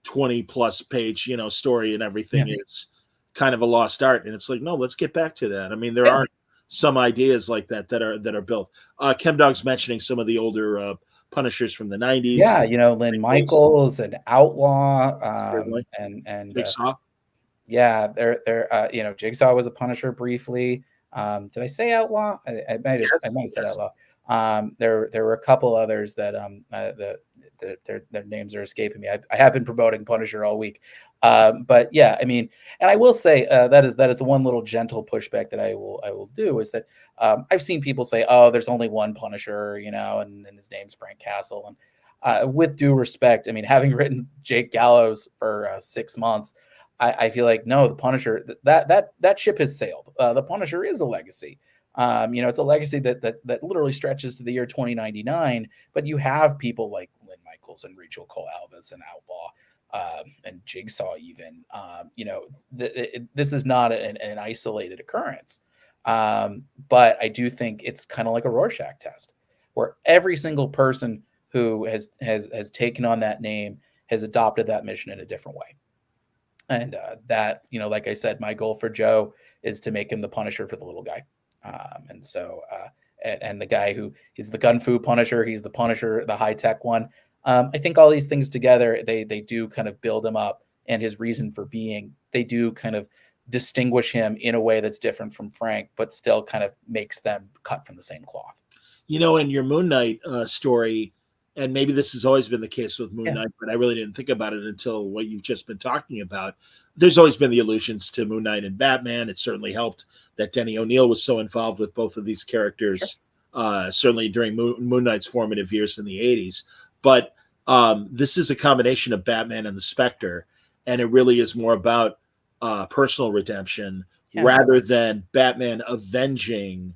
20+ page, story and everything is kind of a lost art. And it's like, no, let's get back to that. I mean, there are some ideas like that are built. Chemdog's mentioning some of the older Punishers from the 90s. Yeah, Lynn Michaels and Outlaw, and Jigsaw. Jigsaw was a Punisher briefly. Did I say Outlaw? I might have said Outlaw. There were a couple others that their names are escaping me. I have been promoting Punisher all week, but yeah, I mean, and I will say that is the one little gentle pushback that I will do is that I've seen people say, oh, there's only one Punisher, and his name's Frank Castle, and with due respect, I mean, having written Jake Gallows for 6 months, I feel like no, the Punisher that ship has sailed. The Punisher is a legacy. It's a legacy that literally stretches to the year 2099. But you have people like Lynn Michaels and Rachel Cole Alvis and Outlaw and Jigsaw even. This is not an isolated occurrence. But I do think it's kind of like a Rorschach test, where every single person who has taken on that name has adopted that mission in a different way. And that, like I said, my goal for Joe is to make him the Punisher for the little guy. And the guy who he's the Gun Fu Punisher, he's the Punisher, the high tech one. I think all these things together, they do kind of build him up, and his reason for being, they do kind of distinguish him in a way that's different from Frank, but still kind of makes them cut from the same cloth. In your Moon Knight story, and maybe this has always been the case with Moon Knight, but I really didn't think about it until what you've just been talking about. There's always been the allusions to Moon Knight and Batman. It certainly helped that Denny O'Neil was so involved with both of these characters, certainly during Moon Knight's formative years in the 80s. But this is a combination of Batman and the Spectre, and it really is more about personal redemption rather than Batman avenging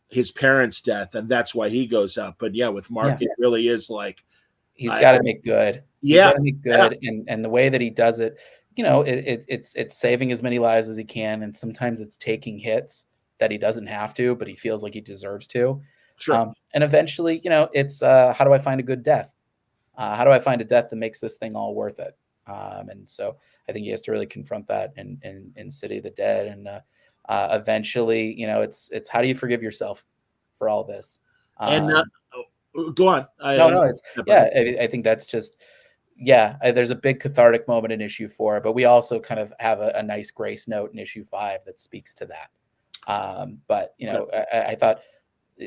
his parents' death, and that's why he goes up. But with Mark, it really is like he's got to make good. He's got to make good, and the way that he does it, it's saving as many lives as he can, and sometimes it's taking hits that he doesn't have to, but he feels like he deserves to. Sure. And eventually, it's how do I find a good death? How do I find a death that makes this thing all worth it? And so I think he has to really confront that in City of the Dead, and eventually, it's how do you forgive yourself for all this? And go on. I think that's just, there's a big cathartic moment in issue 4, but we also kind of have a nice grace note in issue 5 that speaks to that. I thought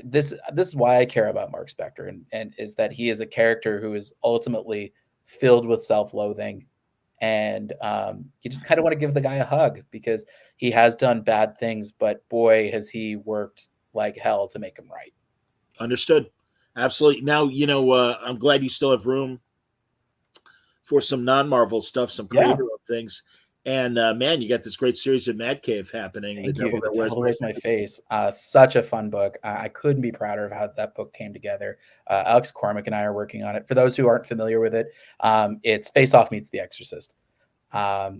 this is why I care about Mark Spector, and is that he is a character who is ultimately filled with self-loathing. And you just kind of want to give the guy a hug because he has done bad things, but boy, has he worked like hell to make them right. Understood. Absolutely. Now, I'm glad you still have room for some non-Marvel stuff, some creative things. And man, you got this great series of Mad Cave happening. Thank you. The Devil Wears My Face. Such a fun book. I couldn't be prouder of how that book came together. Alex Cormack and I are working on it. For those who aren't familiar with it, it's Face Off meets The Exorcist.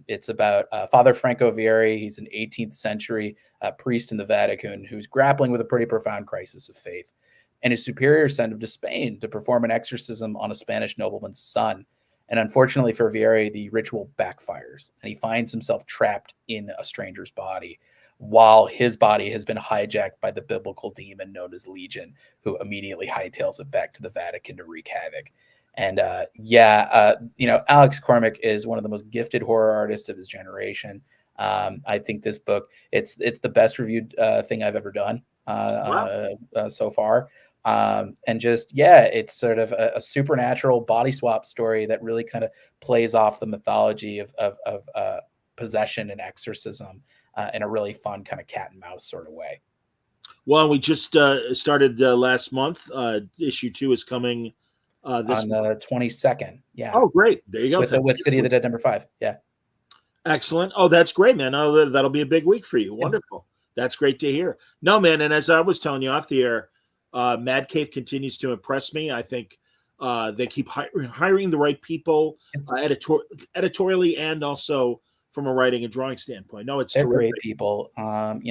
It's about Father Franco Vieri. He's an 18th century priest in the Vatican who's grappling with a pretty profound crisis of faith. And his superiors send him to Spain to perform an exorcism on a Spanish nobleman's son. And unfortunately for Vieri, the ritual backfires, and he finds himself trapped in a stranger's body while his body has been hijacked by the biblical demon known as Legion, who immediately hightails it back to the Vatican to wreak havoc. And Alex Cormack is one of the most gifted horror artists of his generation. I think this book, it's the best reviewed thing I've ever done so far. It's sort of a supernatural body swap story that really kind of plays off the mythology of possession and exorcism in a really fun kind of cat and mouse sort of way. Well, we just started last month. Issue 2 is coming this on the 22nd. Yeah. Oh, great. There you go. With City of the Dead number 5. Yeah. Excellent. Oh, that's great, man. Oh, that'll be a big week for you. Wonderful. That's great to hear. No, man. And as I was telling you off the air, Mad Cave continues to impress me. I think they keep hiring the right people editorially and also from a writing and drawing standpoint. No, they're great people. Mark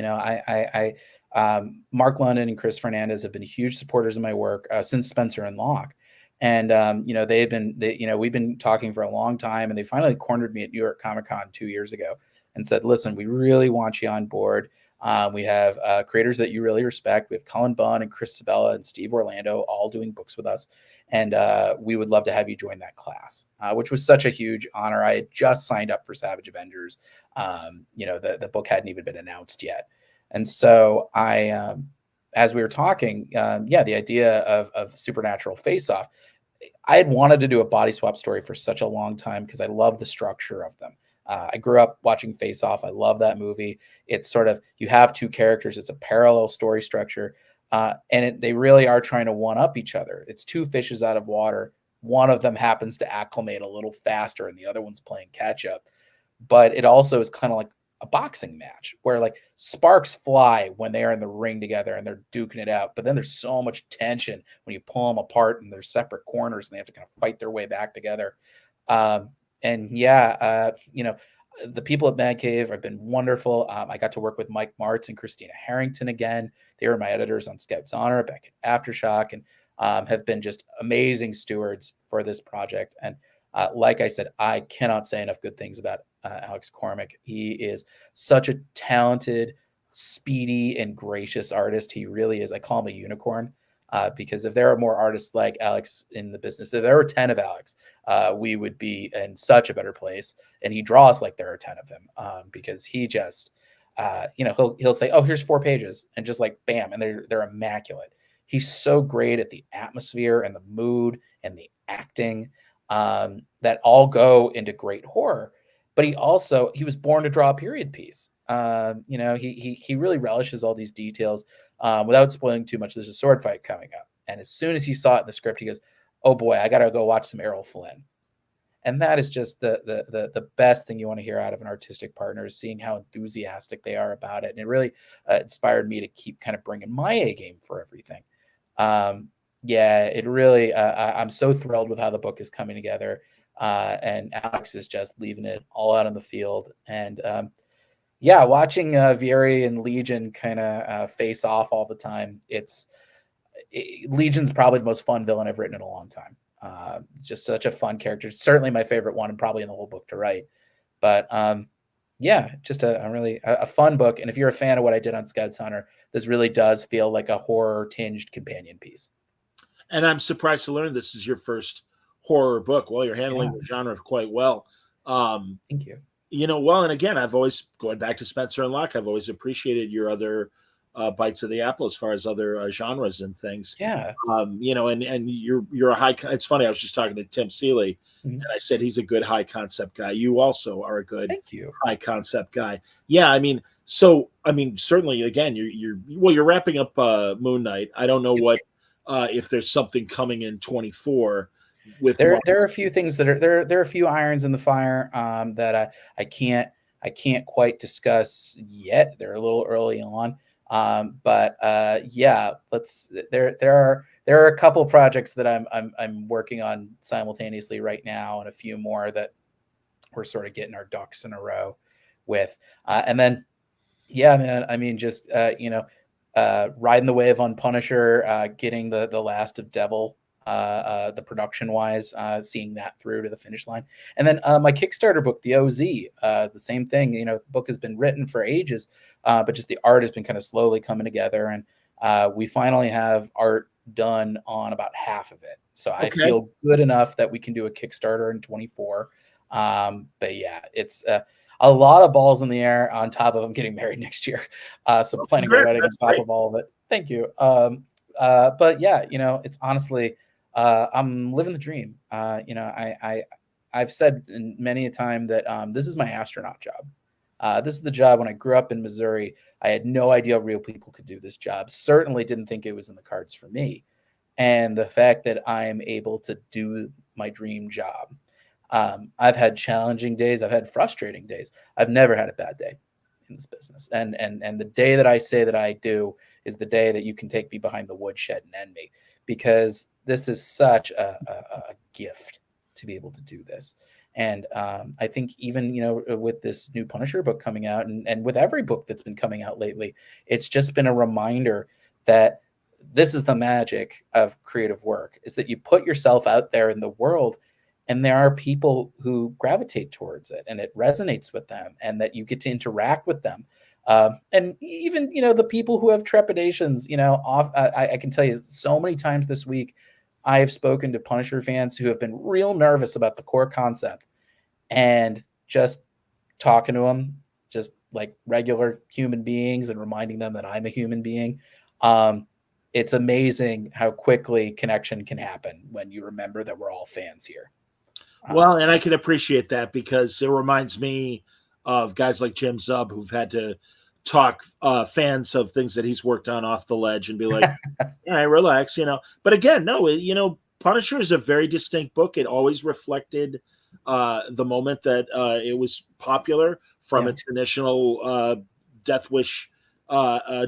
London and Chris Fernandez have been huge supporters of my work since Spencer and Locke. And, we've been talking for a long time, and they finally cornered me at New York Comic Con 2 years ago and said, listen, we really want you on board. We have creators that you really respect. We have Cullen Bunn and Chris Sabella and Steve Orlando all doing books with us. And we would love to have you join that class, which was such a huge honor. I had just signed up for Savage Avengers. The book hadn't even been announced yet. And so I as we were talking, the idea of supernatural face-off, I had wanted to do a body swap story for such a long time because I love the structure of them. I grew up watching Face Off. I love that movie. It's sort of, you have two characters. It's a parallel story structure. They really are trying to one up each other. It's two fishes out of water. One of them happens to acclimate a little faster and the other one's playing catch up. But it also is kind of like a boxing match where like sparks fly when they are in the ring together and they're duking it out. But then there's so much tension when you pull them apart in their separate corners and they have to kind of fight their way back together. The people at Mad Cave have been wonderful. I got to work with Mike Martz and Christina Harrington again. They were my editors on Scouts Honor back at Aftershock, and have been just amazing stewards for this project. And like I said, I cannot say enough good things about Alex Cormack. He is such a talented, speedy, and gracious artist. He really is. I call him a unicorn. Because if there are more artists like Alex in the business, if there were 10 of Alex, we would be in such a better place. And he draws like there are 10 of him, because he just, he'll say, oh, here's 4 pages, and just like, bam, and they're immaculate. He's so great at the atmosphere and the mood and the acting, that all go into great horror. But he was born to draw a period piece. He really relishes all these details. Without spoiling too much, there's a sword fight coming up. And as soon as he saw it in the script, he goes, oh boy, I got to go watch some Errol Flynn. And that is just the best thing you want to hear out of an artistic partner, is seeing how enthusiastic they are about it. And it really inspired me to keep kind of bringing my A game for everything. It really, I'm so thrilled with how the book is coming together. And Alex is just leaving it all out on the field. And, watching Vieri and Legion kind of face off all the time. Legion's probably the most fun villain I've written in a long time. Just such a fun character. Certainly my favorite one, and probably in the whole book to write. But just a really fun book. And if you're a fan of what I did on Scouts Hunter, this really does feel like a horror tinged companion piece. And I'm surprised to learn this is your first horror book. Well, you're handling the genre quite well. Thank you. And again, I've always, going back to Spencer and Locke, I've always appreciated your other bites of the apple as far as other genres and things. Yeah. And you're a high. It's funny. I was just talking to Tim Seeley, and I said he's a good high concept guy. You also are a good high concept guy. Yeah. Certainly, again, you're wrapping up Moon Knight. I don't know what if there's something coming in 24. There are a few things that are there are a few irons in the fire that I can't quite discuss yet. They're a little early on, there are a couple projects that I'm working on simultaneously right now, and a few more that we're sort of getting our ducks in a row with, riding the wave on Punisher, getting the Last of Devil. The production wise, seeing that through to the finish line. And then my Kickstarter book, the OZ, the same thing. The book has been written for ages, but just the art has been kind of slowly coming together. And we finally have art done on about half of it. So I feel good enough that we can do a Kickstarter in 24. It's a lot of balls in the air on top of I'm getting married next year. So planning on writing on top of all of it. Thank you. It's honestly, I'm living the dream. I've said many a time that this is my astronaut job. This is the job. When I grew up in Missouri, I had no idea real people could do this job. Certainly didn't think it was in the cards for me. And the fact that I am able to do my dream job. I've had challenging days. I've had frustrating days. I've never had a bad day in this business. And the day that I say that I do is the day that you can take me behind the woodshed and end me, because this is such a gift to be able to do this. And I think even, with this new Punisher book coming out and with every book that's been coming out lately, it's just been a reminder that this is the magic of creative work, is that you put yourself out there in the world and there are people who gravitate towards it and it resonates with them, and that you get to interact with them. And even, the people who have trepidations, I can tell you so many times this week, I have spoken to Punisher fans who have been real nervous about the core concept, and just talking to them, just like regular human beings, and reminding them that I'm a human being. It's amazing how quickly connection can happen when you remember that we're all fans here. Well, and I can appreciate that because it reminds me of guys like Jim Zub who've had to talk fans of things that he's worked on off the ledge and be like, all right, relax, But again, no, Punisher is a very distinct book. It always reflected the moment that it was popular from its initial Death Wish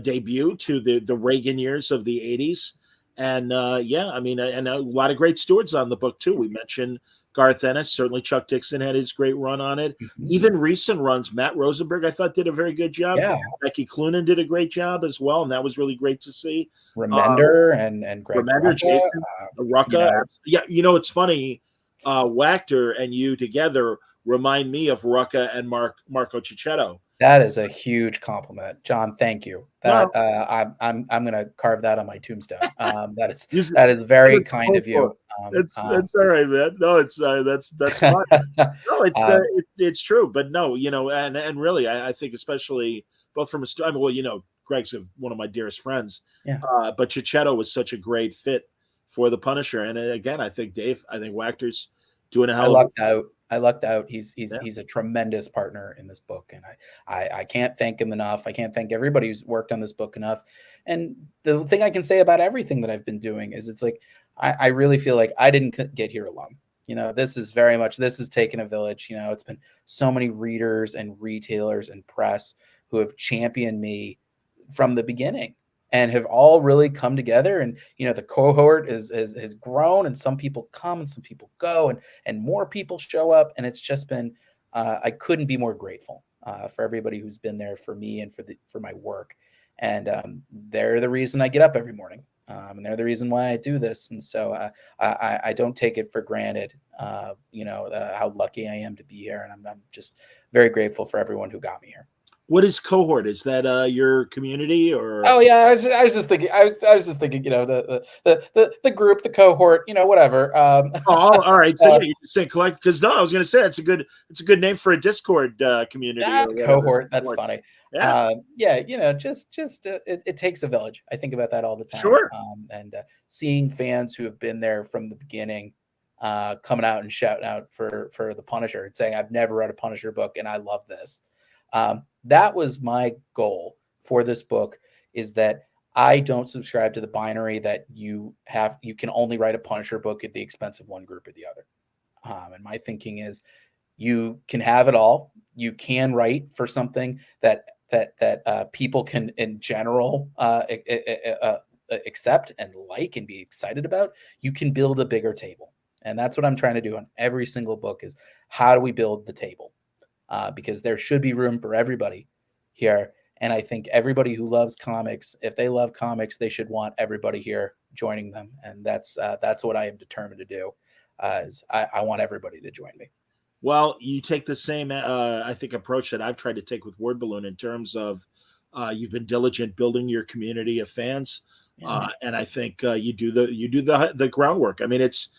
debut to the Reagan years of the 80s. And and a lot of great stewards on the book, too. We mentioned Garth Ennis, certainly Chuck Dixon had his great run on it. Mm-hmm. Even recent runs, Matt Rosenberg, I thought, did a very good job. Yeah. Becky Cloonan did a great job as well, and that was really great to see. Remender and Greg Remender, Rucka, Jason, Rucka. Yeah, it's funny. Wachter and you together remind me of Rucka and Marco Cicchetto. That is a huge compliment, John. Thank you. That I'm going to carve that on my tombstone. That is very kind of you. That's all right, man. No, it's that's fine. No, it's true, but no, and really, I think especially both from Greg's one of my dearest friends. Yeah. But Cicchetto was such a great fit for the Punisher, and again, I think Wachter's doing a hell of a. I lucked out. He's a tremendous partner in this book, and I can't thank him enough. I can't thank everybody who's worked on this book enough. And the thing I can say about everything that I've been doing is it's like I really feel like I didn't get here alone. This is taken a village. It's been so many readers and retailers and press who have championed me from the beginning and have all really come together. And, the cohort has grown, and some people come and some people go, and more people show up. And it's just been, I couldn't be more grateful for everybody who's been there for me and for my work. And they're the reason I get up every morning. And they're the reason why I do this. And so I don't take it for granted, how lucky I am to be here. And I'm just very grateful for everyone who got me here. What is cohort? Is that your community or? Oh yeah, I was just thinking. I was just thinking. The group, the cohort. Whatever. All right. So you just say collect because no, I was going to say it's a good name for a Discord community. Cohort. That's funny. Yeah. It takes a village. I think about that all the time. Sure. And seeing fans who have been there from the beginning, coming out and shouting out for the Punisher and saying, "I've never read a Punisher book and I love this." That was my goal for this book, is that I don't subscribe to the binary that you can only write a Punisher book at the expense of one group or the other. And my thinking is you can have it all. You can write for something that people can in general accept and like and be excited about. You can build a bigger table. And that's what I'm trying to do on every single book is how do we build the table? Because there should be room for everybody here. And I think everybody who loves comics, if they love comics, they should want everybody here joining them. And that's what I am determined to do. Is I want everybody to join me. Well, you take the same, I think, approach that I've tried to take with Word Balloon in terms of you've been diligent building your community of fans, and I think you do the groundwork. I mean, it's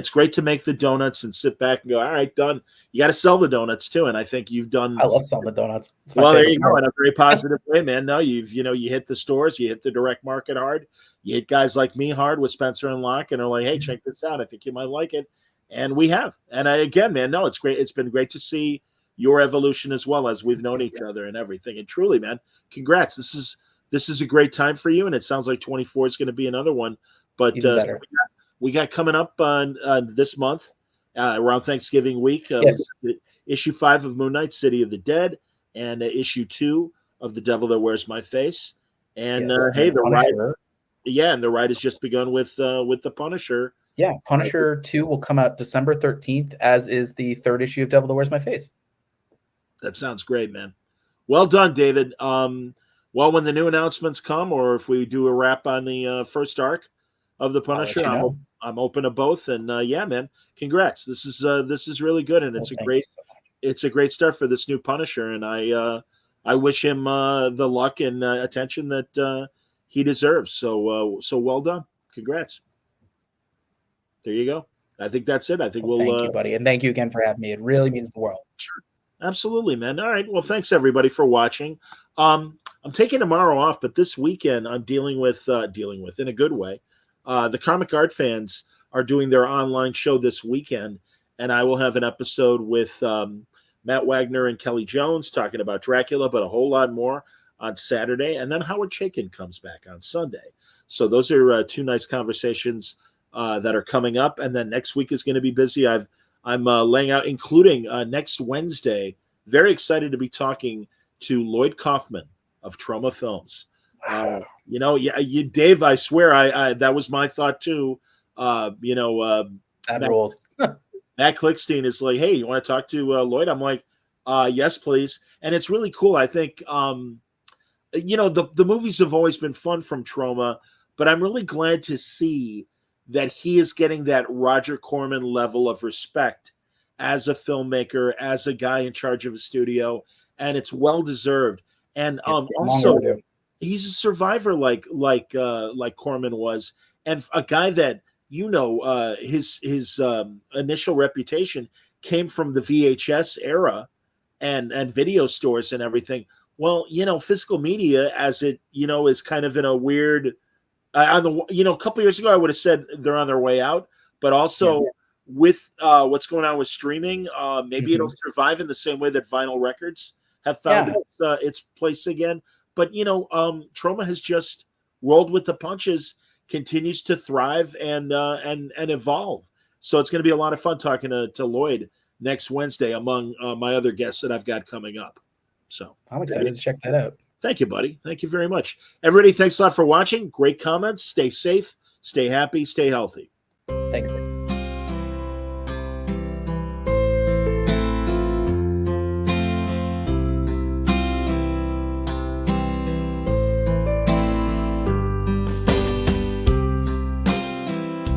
great to make the donuts and sit back and go, all right, done. You got to sell the donuts too, and I think you've done. I love selling the donuts. Well, there you go, in a very positive way, man. No, you hit the stores, you hit the direct market hard, you hit guys like me hard with Spencer and Locke, and are like, hey, check this out. I think you might like it, and we have. And again, man, no, it's great. It's been great to see your evolution as well as we've known each other and everything. And truly, man, congrats. This is a great time for you, and it sounds like 24 is going to be another one. But we got coming up on this month around Thanksgiving week. Yes. Issue 5 of Moon Knight, City of the Dead, and issue 2 of The Devil That Wears My Face. And the ride has just begun with the Punisher. Yeah, Punisher 2 will come out December 13th, as is the 3rd issue of Devil That Wears My Face. That sounds great, man. Well done, David. When the new announcements come, or if we do a wrap on the first arc of the Punisher, I'm open to both. And man, congrats. This is really good, and it's a great start for this new Punisher. And I wish him the luck and attention that he deserves. So well done. Congrats. There you go. I think that's it. I think we'll thank you, buddy, and thank you again for having me. It really means the world. Sure. Absolutely, man. All right. Well, thanks everybody for watching. I'm taking tomorrow off, but this weekend I'm dealing with in a good way. The comic art fans are doing their online show this weekend, and I will have an episode with Matt Wagner and Kelly Jones talking about Dracula, but a whole lot more on Saturday. And then Howard Chaykin comes back on Sunday. So those are two nice conversations that are coming up. And then next week is going to be busy. I'm laying out, including next Wednesday. Very excited to be talking to Lloyd Kaufman of Troma Films. Dave, I swear, I that was my thought too. That rules. Matt Klickstein is like, hey, you want to talk to Lloyd? I'm like, yes, please. And it's really cool. I think, the movies have always been fun from Troma, but I'm really glad to see that he is getting that Roger Corman level of respect as a filmmaker, as a guy in charge of a studio, and it's well deserved. And also, he's a survivor like Corman was, and a guy that his initial reputation came from the VHS era and video stores and everything. Well, physical media, as it is kind of in a weird. A couple years ago, I would have said they're on their way out, but also with what's going on with streaming, maybe it'll survive in the same way that vinyl records have found its place again. But Troma has just rolled with the punches, continues to thrive and evolve. So it's going to be a lot of fun talking to Lloyd next Wednesday, among my other guests that I've got coming up. So I'm excited to check that out. Thank you, buddy. Thank you very much. Everybody, thanks a lot for watching. Great comments. Stay safe, stay happy, stay healthy. Thank you.